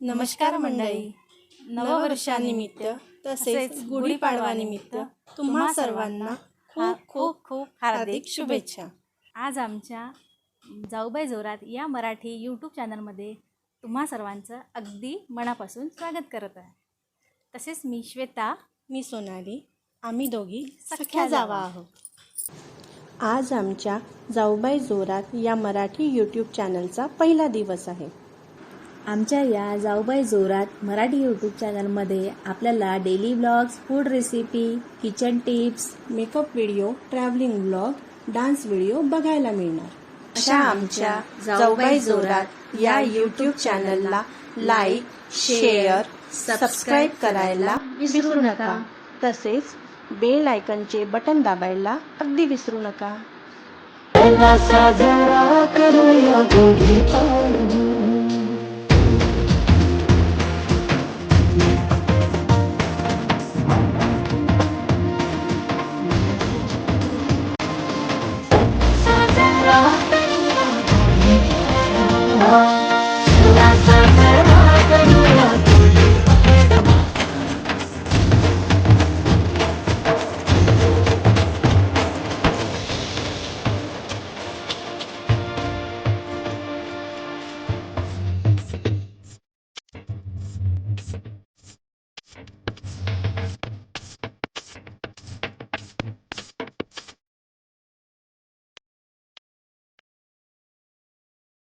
नमस्कार मंडळी. नववर्षानिमित्त तसेच गुढीपाडवानिमित्त तुम्हा सर्वांना खूप खूप खूप हार्दिक शुभेच्छा. आज आमच्या जाऊबाई जोरात या मराठी यूट्यूब चॅनलमध्ये तुम्हा सर्वांचं अगदी मनापासून स्वागत करत आहे. तसेच मी श्वेता, मी सोनाली, आम्ही दोघी सख्या जावा आहोत. आज आमच्या जाऊबाई जोरात या मराठी यूट्यूब चॅनलचा पहिला दिवस आहे. आमच्या या जाऊबाई जोरात मराठी यूट्यूब चॅनलमध्ये आपल्याला daily blogs, food recipe, kitchen tips, makeup video, travelling vlog, dance video बघायला मिळणार. अशा आमच्या जाऊबाई जोरात या यूट्यूब चॅनलला लाईक, शेअर, सबस्क्राईब करायला विसरू नका. तसेच बेल आयकॉनचे बटन दाबायला अगदी विसरू नका. साजरा करूया गुढीपाडवा.